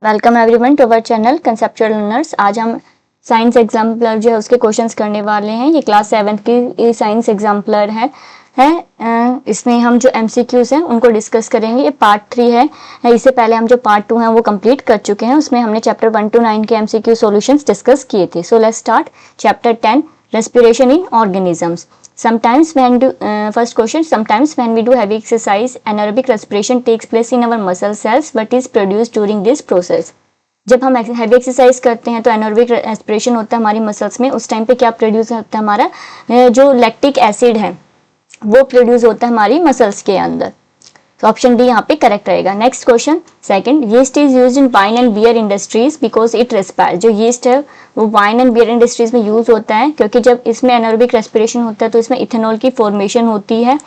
Welcome everyone to our channel conceptual learners. आज हम science exemplar जो है उसके क्वेश्चंस करने वाले हैं। ये क्लास 7th की साइंस एग्जाम्पलर है। इसमें हम जो एमसीक्यूज हैं उनको डिस्कस करेंगे। ये पार्ट 3 है। इससे पहले हम जो पार्ट 2 है वो कंप्लीट कर चुके हैं। उसमें हमने चैप्टर 1 to 9 के एमसीक्यू सॉल्यूशंस डिस्कस किए थे। So let's start chapter 10 respiration in organisms. Sometimes first question, sometimes when we do heavy exercise, anaerobic respiration takes place in our muscle cells, but is produced during this process. जब हम heavy exercise करते हैं तो anaerobic respiration होता है हमारी muscles में। उस टाइम पे क्या प्रोड्यूस होता है, हमारा जो लैक्टिक एसिड है वो प्रोड्यूस होता है हमारी मसल्स के अंदर। तो ऑप्शन डी यहाँ पे करेक्ट रहेगा। Next question second, yeast is used in wine and beer industries because it respire. जो यीस्ट है वो वाइन एंड बियर इंडस्ट्रीज में यूज होता है क्योंकि जब इसमें एनारोबिक रेस्पिरेशन होता है तो इसमें इथेनॉल की फॉर्मेशन होती है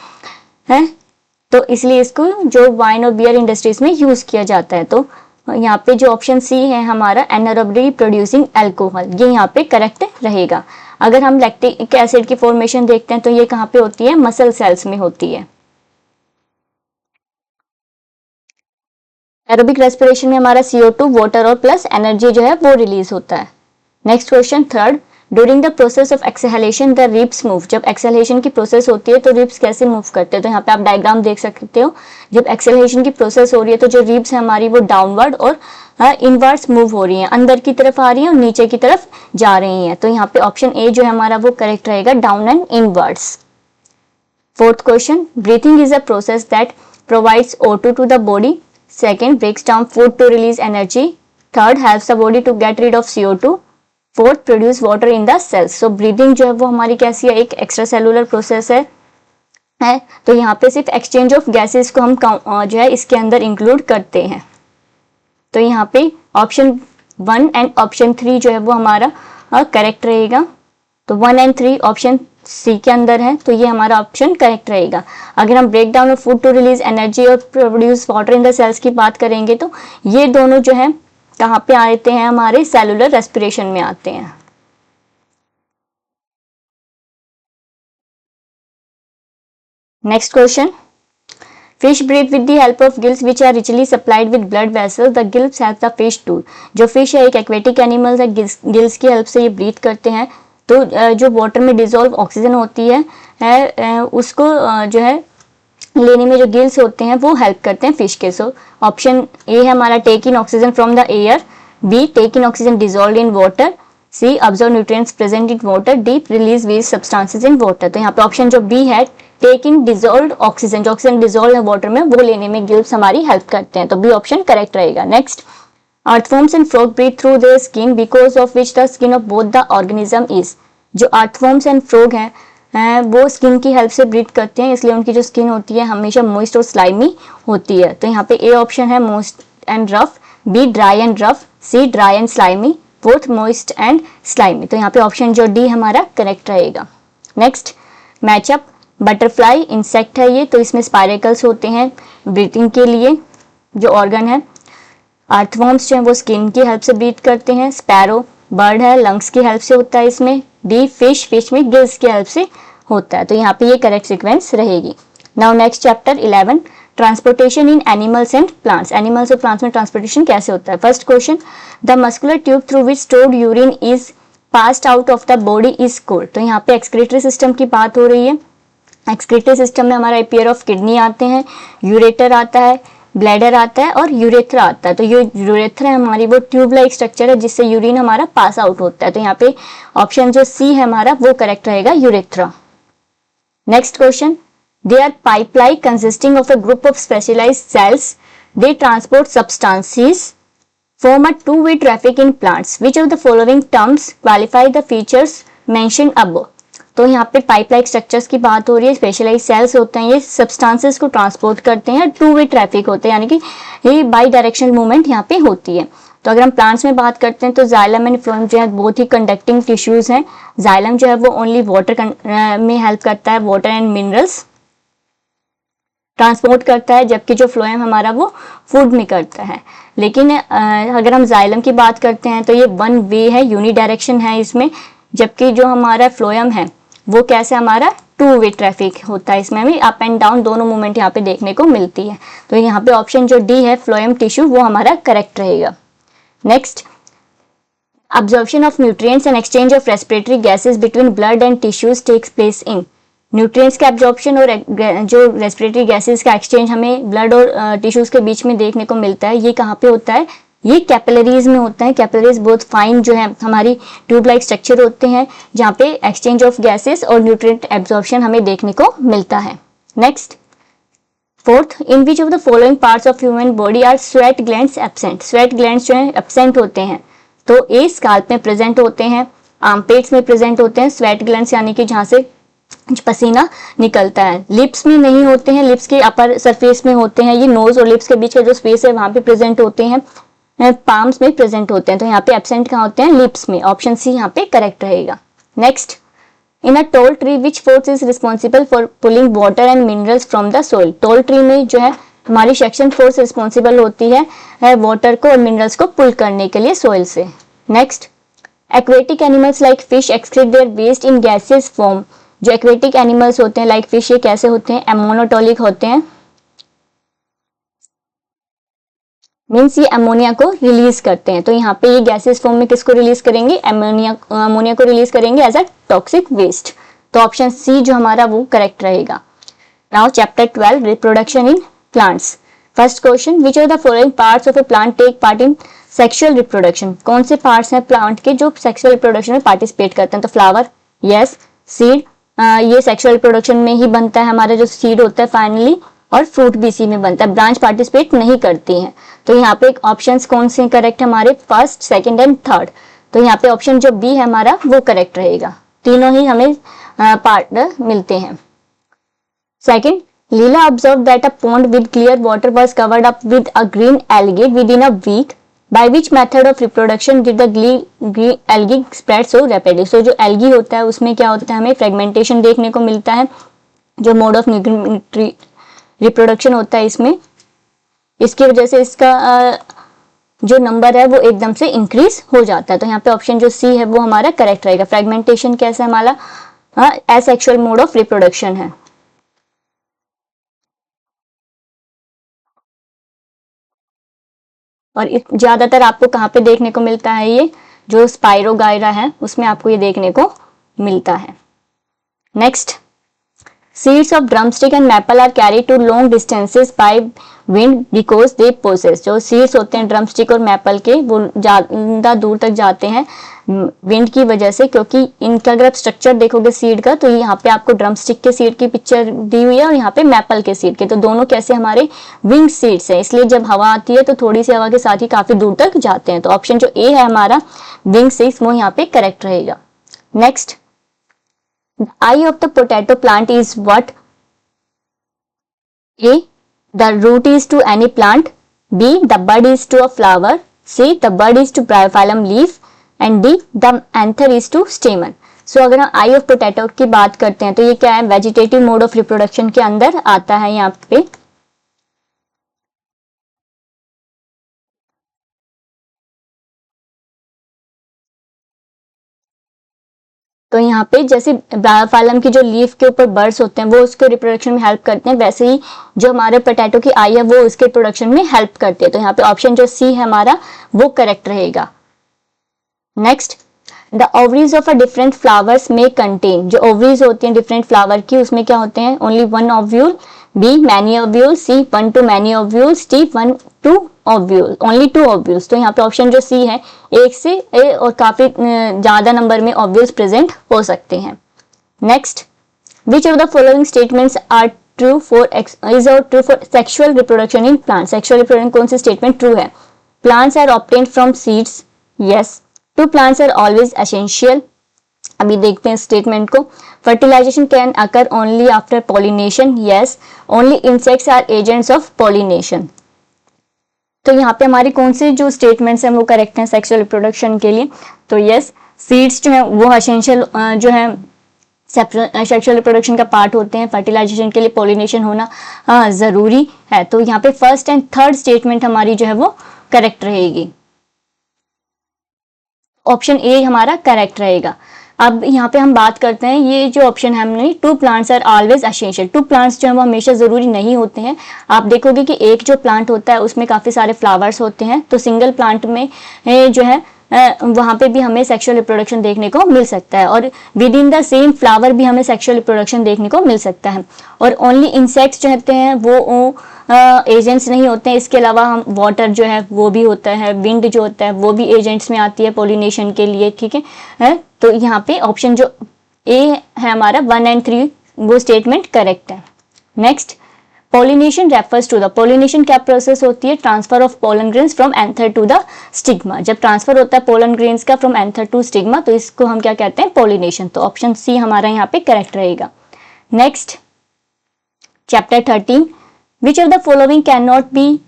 तो इसलिए इसको जो वाइन और बियर इंडस्ट्रीज में यूज किया जाता है। तो यहाँ पे जो ऑप्शन सी है हमारा एनारोबिक प्रोड्यूसिंग अल्कोहल, ये यहाँ पे करेक्ट रहेगा। अगर हम लैक्टिक एसिड की फॉर्मेशन देखते हैं तो ये कहाँ पे होती है, मसल सेल्स में होती है। एरोबिक रेस्पिरेशन में हमारा CO2 वाटर और प्लस एनर्जी जो है वो रिलीज होता है। Next question third, during the process of exhalation the ribs move. जब एक्सहेलेशन की प्रोसेस होती है तो रिब्स कैसे मूव करते हैं, तो यहाँ पे आप डायग्राम देख सकते हो। जब एक्सहेलेशन की प्रोसेस हो रही है तो जो रिब्स है हमारी वो डाउनवर्ड और इनवर्ड्स मूव हो रही है, अंदर की तरफ आ रही है और नीचे की तरफ जा रही है। तो यहाँ पे ऑप्शन ए जो है हमारा वो करेक्ट रहेगा, down and inwards. Fourth question, breathing is a process that provides O2 to the body. Second, breaks down food to release energy. Third, helps the body to get rid of CO2. Fourth, produce water in the cells. So breathing जो है वो हमारी कैसी है, एक extra cellular process है तो यहाँ पे सिर्फ एक्सचेंज ऑफ गैसेस को हम जो है इसके अंदर इंक्लूड करते हैं। तो यहाँ पे ऑप्शन 1 एंड ऑप्शन 3 जो है वो हमारा करेक्ट रहेगा। तो 1 एंड 3 ऑप्शन सी के अंदर है तो ये हमारा ऑप्शन करेक्ट रहेगा। अगर हम break down of food to release energy और produce water in the cells की बात करेंगे तो ये दोनों जो है कहाँ पे आते हैं, हमारे सेलुलर रेस्पिरेशन में आते हैं। Next question, fish breathe with the help of gills which are richly supplied with blood vessels. The gills have the fish to. जो फिश है एक एक्वेटिक एनिमल है, गिल्स की हेल्प से ये ब्रीथ करते हैं। तो जो वाटर में डिजोल्व ऑक्सीजन होती है उसको जो है लेने में जो गिल्स होते हैं वो हेल्प करते हैं फिश के। सो ऑप्शन ए है हमारा, take in oxygen from the air. B, take in oxygen dissolve in water. C, observe nutrients present in water. D, release waste substances in water. तो यहाँ पे ऑप्शन जो B है, take in dissolve oxygen, जो oxygen dissolve है water में वो लेने में गिल्स हमारी हेल्प करते हैं। तो बी ऑप्शन करेक्ट रहेगा। Next, earthworms and frog breathe through their skin because of which the skin of both the organism is। जो earthworms and frog हैं वो स्किन की हेल्प से ब्रीथ करते हैं, इसलिए उनकी जो स्किन होती है हमेशा मॉइस्ट और स्लाइमी होती है। तो यहाँ पे ए ऑप्शन है moist and rough, B dry and rough, C dry and slimy, fourth moist and slimy. तो यहाँ पे ऑप्शन जो डी हमारा करेक्ट रहेगा। नेक्स्ट, मैचअप, बटरफ्लाई इंसेक्ट है ये, तो इसमें स्पाइरेकल्स होते हैं ब्रीथिंग के लिए जो ऑर्गन है। अर्थवॉर्म्स जो है वो स्किन की हेल्प से ब्रीथ करते हैं। स्पैरो बर्ड है, लंग्स की हेल्प से होता है इसमें। डी फिश, फिश में गिल्स की हेल्प से होता है। तो यहाँ पे ये करेक्ट सीक्वेंस रहेगी। Now next chapter 11, transportation in animals and plants. Animals और प्लांट्स में ट्रांसपोर्टेशन कैसे होता है। First question, the muscular tube through which stored urine is passed out of the body is called. तो यहाँ पे एक्सक्रीटरी सिस्टम की बात हो रही है। एक्सक्रीटरी सिस्टम में हमारा पेयर ऑफ किडनी आते हैं, यूरेटर आता है, ब्लैडर आता है और यूरेथ्रा आता है। तो ये यूरेथ्रा हमारी वो ट्यूब लाइक स्ट्रक्चर है जिससे यूरिन हमारा पास आउट होता है। तो यहाँ पे ऑप्शन जो सी है हमारा वो करेक्ट रहेगा, urethra. Next question, they are pipeline consisting of a group of specialised cells, they transport substances, form a two way traffic in plants, which of the following terms qualify the features mentioned above. तो यहाँ पे pipeline structures की बात हो रही है। Specialise sales होते हैं, ये सब्सटेंसेस को ट्रांसपोर्ट करते हैं। टू वे ट्रैफिक होते हैं, यानी कि ये बाई डायरेक्शनल मूवमेंट यहाँ पे होती है। तो अगर हम प्लांट्स में बात करते हैं तो जाइलम एंड फ्लोएम जो है बहुत ही कंडक्टिंग टिश्यूज हैं। जाइलम जो है वो ओनली वाटर में हेल्प करता है, वाटर एंड मिनरल्स ट्रांसपोर्ट करता है, जबकि जो फ्लोएम हमारा वो फूड में करता है। लेकिन अगर हम जाइलम की बात करते हैं तो ये वन वे है, यूनिडायरेक्शन है इसमें, जबकि जो हमारा फ्लोएम है वो कैसे हमारा टू वे ट्रैफिक होता है। इसमें भी अप एंड डाउन दोनों मूवमेंट यहाँ पे देखने को मिलती है। तो यहाँ पे ऑप्शन जो डी है फ्लोएम टिश्यू वो हमारा करेक्ट रहेगा। Next, absorption of nutrients and exchange of respiratory gases between blood and tissues takes place in. Nutrients का एब्जॉर्प्शन और जो रेस्पिरेटरी गैसेस का एक्सचेंज हमें ब्लड और टिश्यूज के बीच में देखने को मिलता है, ये कहाँ पे होता है? ये कैपिलरीज में होता है. कैपिलरीज बहुत फाइन जो है हमारी ट्यूब लाइक स्ट्रक्चर होते हैं जहाँ पे एक्सचेंज ऑफ गैसेस और न्यूट्रिएंट एब्जॉर्प्शन हमें देखने को मिलता है. Next, fourth, in which of the following parts of human body are sweat glands absent. Sweat glands जो है एब्सेंट होते हैं. तो ए स्काल्प में प्रेजेंट होते हैं, आर्मपेट्स में प्रेजेंट होते हैं स्वेट ग्लैंड्स, यानी कि जहाँ से पसीना निकलता है. लिप्स में नहीं होते हैं, लिप्स के अपर सरफेस में होते हैं. ये नोज और लिप्स के बीच का जो स्पेस है वहां पे प्रेजेंट होते हैं. पाम्स में प्रेजेंट होते हैं. तो यहाँ पे एब्सेंट कहाँ होते हैं? लिप्स में. ऑप्शन सी यहाँ पे करेक्ट रहेगा. Next, in a tall tree which force is responsible for pulling water and minerals from the soil. Tall tree में जो है हमारी सेक्शन फोर्स रिस्पॉन्सिबल होती है वाटर को और मिनरल्स को पुल करने के लिए सोइल से. Next, aquatic animals like fish excrete their waste in gaseous form. जो एक्वेटिक एनिमल्स होते हैं लाइक फिश, ये कैसे होते हैं? एमोनोटॉलिक होते हैं. मीन्स ये अमोनिया को रिलीज करते हैं. तो यहाँ पे ये गैसेस फॉर्म में किसको रिलीज करेंगे? अमोनिया को रिलीज करेंगे एज अ टॉक्सिक वेस्ट. तो ऑप्शन सी जो हमारा वो करेक्ट रहेगा. Now chapter 12, reproduction in plants. First question, which are the following parts of a plant take part in sexual reproduction. कौन से पार्ट्स हैं प्लांट के जो सेक्सुअल रिप्रोडक्शन में पार्टिसिपेट करते हैं? तो फ्लावर, यस. सीड, ये सेक्सुअल रिप्रोडक्शन में ही बनता है हमारा जो सीड होता है फाइनली. और फ्रूट भी इसी में बनता है. ब्रांच पार्टिसिपेट नहीं करती हैं. तो यहाँ पे ऑप्शंस कौन से करेक्ट हमारे? First, second and third. तो यहाँ पे ऑप्शन जो बी है हमारा वो करेक्ट रहेगा. तीनों ही हमें पार्ट मिलते हैं. Second, Leela observed that a pond with clear water was covered up with a green algae within a week. By which method of reproduction did the green algae spread so rapidly? So जो algae होता है उसमें क्या होता है? हमें fragmentation देखने को मिलता है. जो mode of reproduction होता है इसमें, इसकी वजह से इसका जो नंबर है वो एकदम से इंक्रीज हो जाता है. तो यहाँ पे ऑप्शन जो सी है वो हमारा करेक्ट रहेगा. फ्रेगमेंटेशन कैसा हमारा एसेक्सुअल मोड ऑफ रिप्रोडक्शन है. और ज्यादातर आपको कहाँ पे देखने को मिलता है? ये जो स्पाइरोगायरा है उसमें आपको ये देखने को मिलता है. Next, seeds of drumstick and maple are carry to long distances by wind because they possess. जो सीड्स होते हैं ड्रमस्टिक और मैपल के वो ज्यादा दूर तक जाते हैं विंड की वजह से, क्योंकि इनका अगर आप स्ट्रक्चर देखोगे सीड का तो यहाँ पे आपको ड्रमस्टिक के सीड की पिक्चर दी हुई है और यहाँ पे मैपल के सीड के. तो दोनों कैसे हमारे विंग सीड्स हैं, इसलिए जब हवा आती है तो थोड़ी सी हवा के साथ ही काफी दूर तक जाते हैं. तो ऑप्शन जो ए है हमारा विंग सीड्स वो यहाँ पे करेक्ट रहेगा. Next, the eye of the potato plant is what? A, the root is to any plant. B, the bud is to a flower. C, the bud is to bryophyllum leaf. And D, the anther is to stamen. So अगर हम आई of potato की बात करते हैं तो ये क्या है? वेजिटेटिव मोड ऑफ रिप्रोडक्शन के अंदर आता है यहाँ पे. तो यहाँ पे जैसे ब्रायोफाइलम की जो लीफ के ऊपर बर्ड्स होते हैं वो उसके रिप्रोडक्शन में हेल्प करते हैं, वैसे ही जो हमारे पोटैटो की आई है वो उसके प्रोडक्शन में हेल्प करते हैं. तो यहाँ पे ऑप्शन जो सी है हमारा वो करेक्ट रहेगा. Next, the ovaries of a different flowers में कंटेन. जो ओवरीज होती हैं डिफरेंट फ्लावर की उसमें क्या होते हैं? Only one ovule. B, many ovule. C, 1 to many ovules. D, 1 to ovule, only 2 ovules. तो यहाँ पे ऑप्शन जो सी है एक से और काफी ज्यादा नंबर में ओव्यूल्स प्रेजेंट हो सकते हैं. Next, which of the following statements are true for sexual reproduction in plant. Sexual reproduction कौन सी स्टेटमेंट ट्रू है? Plants are obtained from seeds. Yes. Two plants are always essential. अभी देखते हैं स्टेटमेंट को. Fertilisation can occur only after pollination. Yes. Only insects are agents of pollination. तो यहाँ पे हमारी कौन सी जो स्टेटमेंट्स हैं वो करेक्ट हैं सेक्सुअल रिप्रोडक्शन के लिए? तो यस, सीड्स जो है वो एसेंशियल जो है सेक्सुअल रिप्रोडक्शन का पार्ट होते हैं. फर्टिलाइजेशन के लिए पॉलिनेशन होना जरूरी है. तो यहाँ पे फर्स्ट एंड थर्ड स्टेटमेंट हमारी जो है वो करेक्ट रहेगी. ऑप्शन ए हमारा करेक्ट रहेगा. अब यहाँ पे हम बात करते हैं, ये जो ऑप्शन है हमने, 2 plants are always essential. 2 plants जो है वो हमेशा ज़रूरी नहीं होते हैं। आप देखोगे कि एक जो प्लांट होता है उसमें काफ़ी सारे फ्लावर्स होते हैं, तो सिंगल प्लांट में जो है वहाँ पे भी हमें सेक्सुअल रिप्रोडक्शन देखने को मिल सकता है, और with in the same flower भी हमें सेक्सुअल रिप्रोडक्शन देखने को मिल सकता है। और ओनली इंसेक्ट्स जो होते हैं वो एजेंट्स नहीं होते हैं, इसके अलावा हम वाटर जो है वो भी होता है, विंड जो होता है वो भी एजेंट्स में आती है पोलिनेशन के लिए, ठीक है। तो यहाँ पे ऑप्शन जो ए है हमारा 1 और 3 वो स्टेटमेंट करेक्ट है। Next, pollination refers to the, pollination क्या प्रोसेस होती है? Transfer of pollen grains from anther to the stigma. जब ट्रांसफर होता है पोलन ग्रेन्स का फ्रॉम एंथर टू स्टिग्मा, तो इसको हम क्या कहते हैं? पोलिनेशन। तो ऑप्शन सी हमारा यहाँ पे करेक्ट रहेगा। Next, chapter 13, which of the following can not B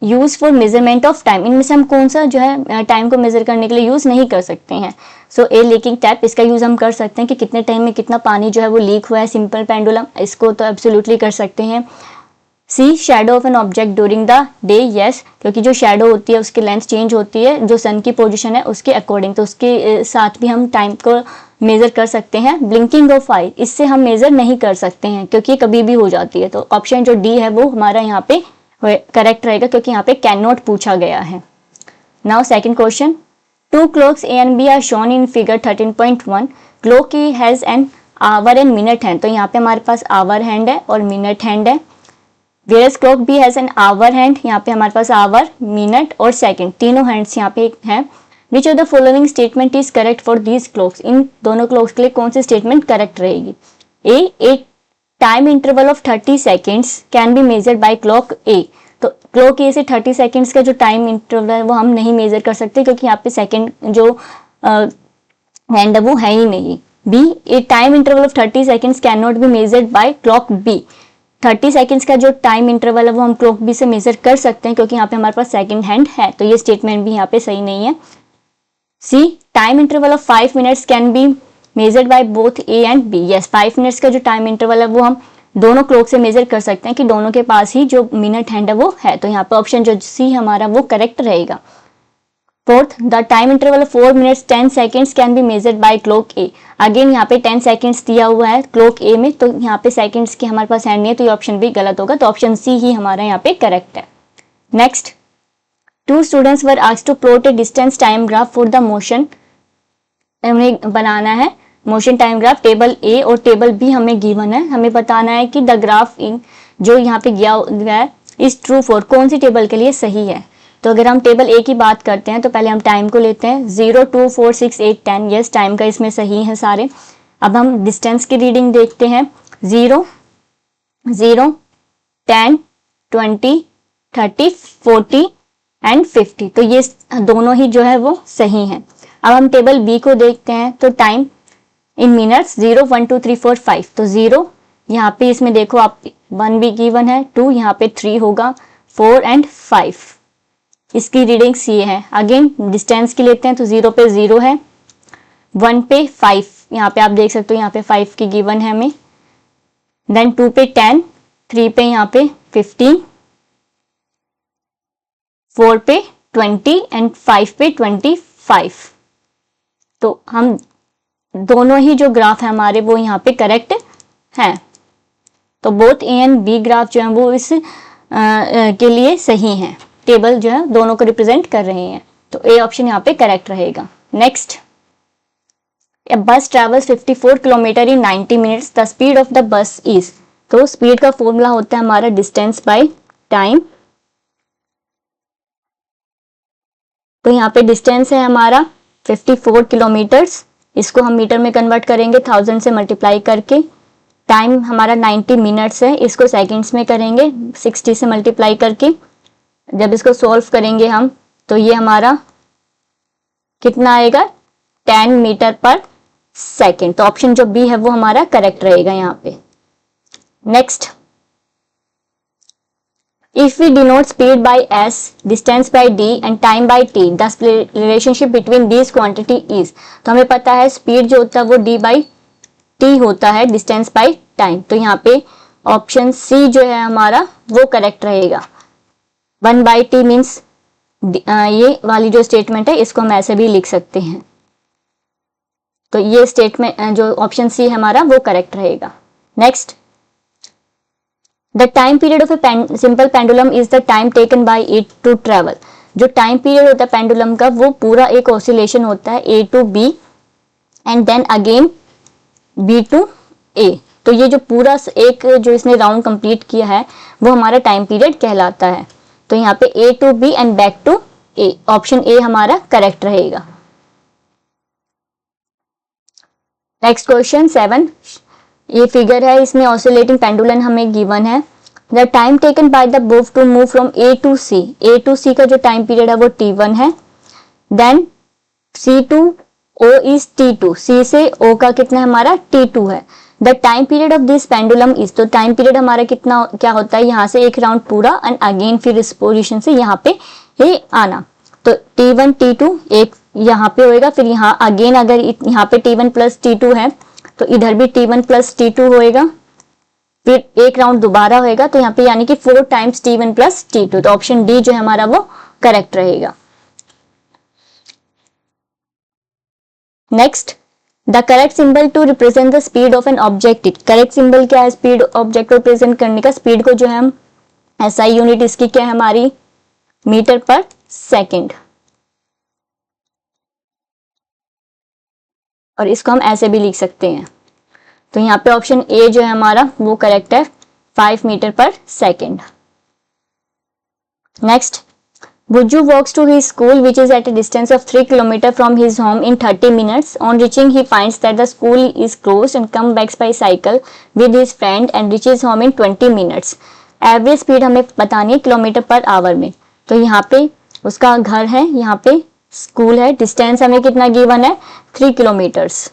use for measurement of time. इनमें से हम कौन सा जो है टाइम को मेजर करने के लिए यूज नहीं कर सकते हैं? सो ए लीकिंग टैप, इसका यूज हम कर सकते हैं कि कितने टाइम में कितना पानी जो है वो लीक हुआ है। सिंपल पेंडुलम, इसको तो एब्सोल्युटली कर सकते हैं। See, shadow of an object during the day, yes, क्योंकि जो शैडो होती है उसकी लेंथ चेंज होती है जो सन की पोजीशन है उसके अकॉर्डिंग, तो उसके साथ भी हम टाइम को मेजर कर सकते हैं। ब्लिंकिंग ऑफ आई, इससे हम मेजर नहीं कर सकते हैं क्योंकि कभी भी हो जाती है, तो ऑप्शन जो डी है वो हमारा यहाँ पे करेक्ट रहेगा क्योंकि यहाँ पे कैन नॉट पूछा गया है। Now second question, 2 clocks A and B are shown in figure 13.1. Clock A has an hour and minute hand, तो यहाँ पे हमारे पास आवर हैंड है और मिनट हैंड है। Whereas clock B has an hour hand, यहाँ पे हमारे पास आवर, मिनट और सेकंड तीनों हैंड्स यहाँ पे हैं। Which of the following statement is correct for these clocks? इन दोनों क्लॉक्स के लिए कौन सी स्टेटमेंट करेक्ट रहेगी? A time interval of 30 seconds can be measured by clock A, तो क्लॉक ए से 30 सेकेंड्स का जो टाइम इंटरवल है वो हम नहीं मेजर कर सकते क्योंकि यहाँ पे सेकेंड जो हैंड है वो है ही नहीं। B, a time interval of 30 seconds can not be measured by clock B, 30 seconds का जो टाइम इंटरवल है वो हम क्लॉक बी से मेजर कर सकते हैं क्योंकि यहाँ पे हमारे पास सेकेंड हैंड है, तो ये स्टेटमेंट भी यहाँ पे सही नहीं है। See, time interval of 5 minutes can be measured by both A and B, yes, 5 minutes का जो टाइम इंटरवल है वो हम दोनों क्लॉक से मेजर कर सकते हैं कि दोनों के पास ही जो मिनट हैंड है वो है, तो यहाँ पे ऑप्शन जो सी हमारा वो करेक्ट रहेगा। Fourth, the time interval of 4 minutes 10 seconds can be measured by clock A, again यहाँ पे 10 सेकेंड्स दिया हुआ है क्लॉक ए में, तो यहाँ पे सेकेंड्स की हमारे पास हैंड नहीं है, तो ये ऑप्शन भी गलत होगा, तो ऑप्शन सी ही हमारा यहाँ पे करेक्ट है। Next, 2 students were asked to plot a distance time graph for the motion, हमें बनाना है motion time graph, table A और टेबल बी हमें गिवन है, हमें बताना है कि द ग्राफ इन जो यहाँ पे गया है इज ट्रू फॉर, कौन सी टेबल के लिए सही है। तो अगर हम टेबल ए की बात करते हैं तो पहले हम टाइम को लेते हैं 0, 2, 4, 6, 8, 10, यस, टाइम का इसमें सही है सारे। अब हम डिस्टेंस की रीडिंग देखते हैं 0, 0, 10, 20, 30, 40 एंड 50, तो ये दोनों ही जो है वो सही हैं। अब हम टेबल बी को देखते हैं तो टाइम इन मिनट्स 0, 1, 2, 3, 4, 5, तो 0 यहाँ पे इसमें देखो आप 1 भी गिवन है, 2 यहाँ पे 3 होगा, 4 एंड 5 इसकी रीडिंग्स ये है। अगेन डिस्टेंस की लेते हैं तो 0 पे 0 है, 1 पे 5, यहाँ पे आप देख सकते हो यहाँ पे 5 की गिवन है हमें, देन 2 पे 10, 3 पे यहाँ पे 15, 4 पे 20 एंड 5 पे 25, तो हम दोनों ही जो ग्राफ है हमारे वो यहाँ पे करेक्ट हैं, तो both A and B graph जो है वो इस के लिए सही हैं, टेबल जो है दोनों को रिप्रेजेंट कर रहे हैं, तो ए ऑप्शन यहाँ पे करेक्ट रहेगा। नेक्स्ट, ए बस travels 54 kilometre in 90 minutes, the speed of the bus is, तो स्पीड का फॉर्मूला होता है हमारा डिस्टेंस बाय टाइम, तो यहाँ पे डिस्टेंस है हमारा 54 किलोमीटर्स, इसको हम मीटर में कन्वर्ट करेंगे 1000 से मल्टीप्लाई करके, टाइम हमारा 90 मिनट्स है, इसको सेकंड्स में करेंगे 60 से मल्टीप्लाई करके, जब इसको सॉल्व करेंगे हम तो ये हमारा कितना आएगा 10 मीटर पर सेकेंड, तो ऑप्शन जो बी है वो हमारा करेक्ट रहेगा यहाँ पे। Next, if we denote speed by s, distance by d and time by t, the relationship between these quantity is, तो हमें पता है स्पीड जो होता है वो d by t होता है, डिस्टेंस by टाइम, तो यहाँ पे ऑप्शन सी जो है हमारा वो करेक्ट रहेगा। 1 by t मीन्स ये वाली जो स्टेटमेंट है इसको हम ऐसे भी लिख सकते हैं। तो ये स्टेटमेंट जो ऑप्शन सी हमारा वो करेक्ट रहेगा। Next, the time period of a simple pendulum is the time taken by it to travel. जो टाइम पीरियड होता है पेंडुलम का वो पूरा एक ऑसिलेशन होता है A to B and then again B to A. तो ये जो पूरा एक जो इसने राउंड कंप्लीट किया है वो हमारा टाइम पीरियड कहलाता है। तो यहाँ पे A to B and back to A, option A हमारा करेक्ट रहेगा। नेक्स्ट क्वेश्चन 7, ये फिगर है, इसमें ऑसिलेटिंग पेंडुलम हमें गिवन है। The time taken by the bob to move from A to C, A to C का जो time period है वो t1 है। Then C to O is t2, C से ओ का कितना है हमारा t2 है। The time period of this pendulum is, तो टाइम पीरियड हमारा कितना क्या होता है, यहाँ से एक राउंड पूरा एंड अगेन फिर इस पोजिशन से यहाँ पे ये आना। तो t1 t2 एक यहाँ पे होएगा, फिर यहाँ अगेन अगर यहाँ पे t1 प्लस t2 है तो इधर भी t1 प्लस t2 होएगा, फिर एक राउंड दोबारा होएगा। तो यहाँ पे यानी कि 4 टाइम्स t1 प्लस t2, तो ऑप्शन डी जो है हमारा वो करेक्ट रहेगा। Next, the correct symbol to represent the speed of an object. Correct symbol क्या है स्पीड ऑब्जेक्ट को रिप्रेजेंट करने का? स्पीड को जो है हम SI यूनिट इसकी क्या है हमारी मीटर पर सेकेंड, और इसको हम ऐसे भी लिख सकते हैं। तो यहाँ पे ऑप्शन ए जो है हमारा वो करेक्ट है, 5 मीटर पर second. Next, Buju walks to his school which is at a distance of 3 km from his home in 30 minutes. On reaching he finds that the school is closed and comes back by cycle with his friend and reaches home in 20 minutes. Average speed हमें बतानी है kilometre per hour में। तो यहाँ पे उसका घर है, यहाँ पे स्कूल है, डिस्टेंस हमें कितना गिवन है 3 किलोमीटर्स।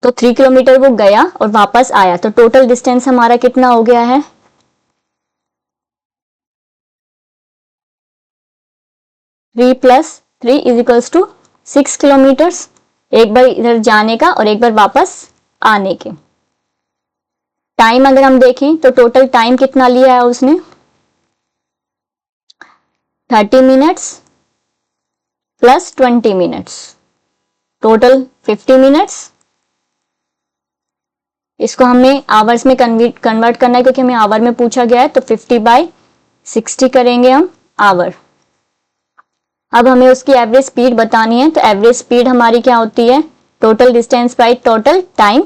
तो 3 किलोमीटर वो गया और वापस आया, तो टोटल डिस्टेंस हमारा कितना हो गया है 3 + 3 = 6 किलोमीटर्स। एक बार इधर जाने का और एक बार वापस आने के। टाइम अगर हम देखें तो टोटल टाइम कितना लिया है उसने 30 minutes plus 20 minutes, total 50 minutes. इसको हमें आवर्स में कन्वर्ट करना है क्योंकि हमें आवर में पूछा गया है, तो 50/60 करेंगे हम आवर। अब हमें उसकी एवरेज स्पीड बतानी है, तो एवरेज स्पीड हमारी क्या होती है total distance by total time.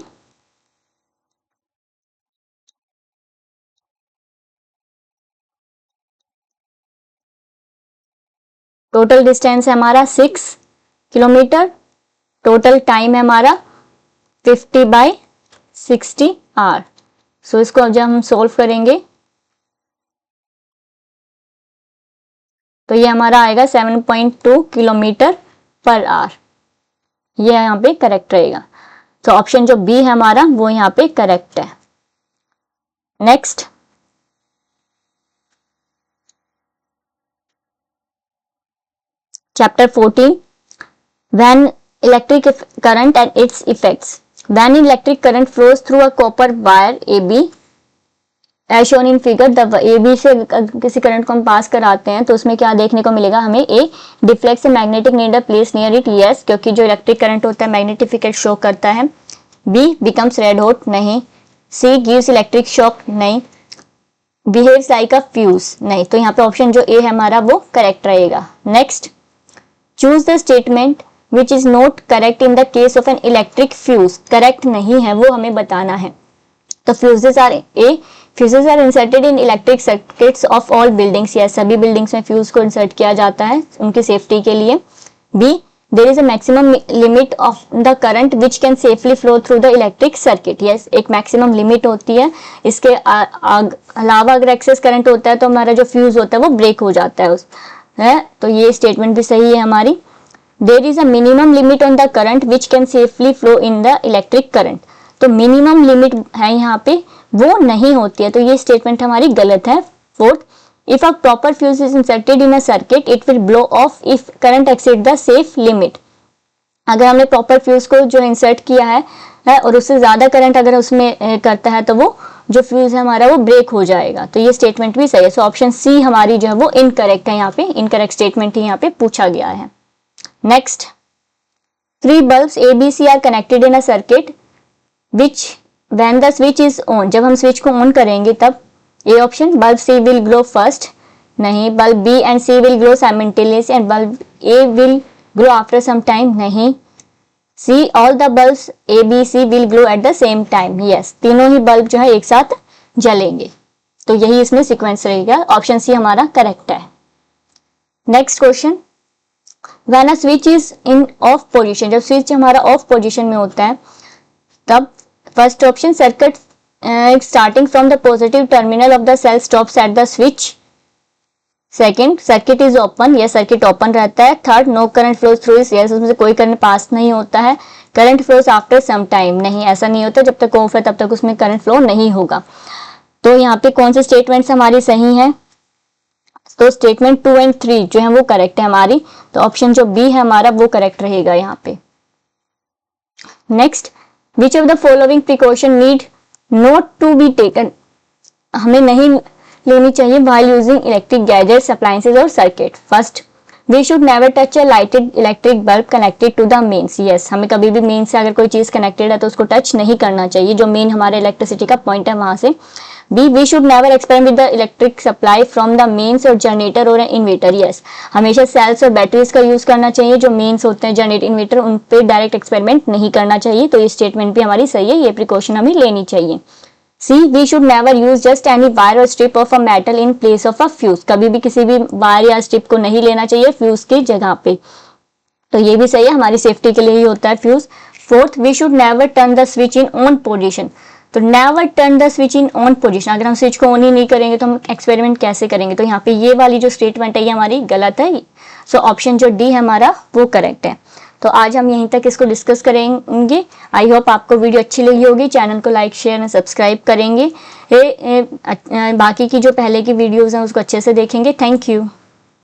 Total distance है हमारा 6 किलोमीटर, टोटल टाइम है हमारा 50/60 आवर। सो इसको जब हम सोल्व करेंगे तो ये हमारा आएगा 7.2 किलोमीटर पर आवर। ये यहाँ पे करेक्ट रहेगा। तो ऑप्शन जो बी है हमारा वो यहाँ पे करेक्ट है। Next, chapter 14, when electric current and its effects. When electric current flows through a copper wire AB as shown in figure, the AB से किसी करंट को हम पास कराते हैं तो उसमें क्या देखने को मिलेगा हमें, a deflects a magnetic needle place near it, yes क्योंकि जो इलेक्ट्रिक करंट होता है मैग्नेटिफिकेट शो करता है। बी बिकम्स रेड हॉट, नहीं। सी गिव्स इलेक्ट्रिक शॉक, नहीं। बिहेव्स लाइक अ फ्यूज, नहीं। तो यहाँ पे ऑप्शन जो ए है हमारा वो करेक्ट रहेगा। Next, choose the statement which is not correct in the case of an electric fuse. Correct नहीं है वो हमें बताना है। तो fuses are a fuses are inserted in electric circuits of all buildings, या सभी बिल्डिंग्स में फ्यूज को इंसर्ट किया जाता है उनकी सेफ्टी के लिए। B there is a maximum limit of the current which can safely flow through the electric circuit, yes एक मैक्सिमम लिमिट होती है। इसके अलावा अगर एक्सेस करंट होता है तो हमारा जो फ्यूज होता है वो ब्रेक हो जाता है तो ये स्टेटमेंट भी सही है हमारी। There is a minimum limit on the current which can safely flow in the electric current, तो मिनिमम लिमिट है यहाँ पे वो नहीं होती है, तो ये स्टेटमेंट हमारी गलत है। Fourth, if a proper fuse is inserted in a circuit it will blow of if current exceed the safe limit. अगर हमने प्रॉपर फ्यूज को जो इंसर्ट किया है और उससे ज्यादा करंट अगर उसमें करता है तो वो जो फ्यूज है हमारा वो ब्रेक हो जाएगा, तो ये स्टेटमेंट भी सही है। सो ऑप्शन सी हमारी जो है वो इनकरेक्ट है, यहाँ पे इनकरेक्ट स्टेटमेंट ही यहाँ पे पूछा गया है। Next, 3 bulbs A, B, C are connected in a circuit which when the switch is on, जब हम स्विच को ऑन करेंगे तब A option, bulb C will glow first, नहीं, bulb B and C will glow simultaneously and bulb A will glow after some time, नहीं, C all the bulbs A, B, C will glow at the same time, yes, तीनों ही bulb जो है एक साथ जलेंगे, तो यही इसमें सीक्वेंस रहेगा, ऑप्शन सी हमारा करेक्ट है। Next question, when a switch is in off position, जब स्विच हमारा ऑफ पोजीशन में होता है तब first option, circuit starting from the positive terminal of the cell stops at the switch, second, circuit is open, यह circuit open रहता है, third, no current flows through इस, यस, उसमें से कोई करंट पास नहीं होता है, current flows after some time, नहीं, ऐसा नहीं होता, जब तक ऑफ है तब तक उसमें करंट फ्लो नहीं होगा। तो यहाँ पे कौन से स्टेटमेंट्स हमारी सही हैं, तो स्टेटमेंट 2 एंड 3 जो है वो करेक्ट है हमारी, तो ऑप्शन जो बी है हमारा वो करेक्ट रहेगा यहाँ पे। Next, which of the following precaution need not to be taken, हमें नहीं लेनी चाहिए while using electric gadgets, appliances और circuit. First, we should never touch a lighted electric bulb connected to the mains, yes, हमें कभी भी main से अगर कोई चीज कनेक्टेड है तो उसको टच नहीं करना चाहिए, जो मेन हमारे इलेक्ट्रिसिटी का पॉइंट है वहां से। B, we should never experiment with the electric supply from the mains और जनरेटर और इन्वर्टर, यस, हमेशा सेल्स और बैटरीज का यूज करना चाहिए, जो मेन्स होते हैं जनरेटर इन्वर्टर उन पे डायरेक्ट एक्सपेरिमेंट नहीं करना चाहिए, तो ये स्टेटमेंट भी हमारी सही है, ये प्रिकॉशन हमें लेनी चाहिए। See, we should never use just any wire और strip of a metal in place of a fuse, कभी भी किसी भी वायर या स्ट्रिप को नहीं लेना चाहिए फ्यूज की जगह पे, तो ये भी सही है, हमारी सेफ्टी के लिए ही होता है fuse. Fourth, we should never turn the switch in on position, तो never turn the switch in on position, अगर हम स्विच को ऑन ही नहीं करेंगे तो हम एक्सपेरिमेंट कैसे करेंगे, तो यहाँ पे ये वाली जो स्टेटमेंट है ये हमारी गलत है, सो ऑप्शन जो डी है हमारा वो करेक्ट है। तो आज हम यहीं तक इसको डिस्कस करेंगे। आई होप आपको वीडियो अच्छी लगी होगी, चैनल को लाइक शेयर एंड सब्सक्राइब करेंगे, बाकी की जो पहले की वीडियोस हैं उसको अच्छे से देखेंगे। Thank you.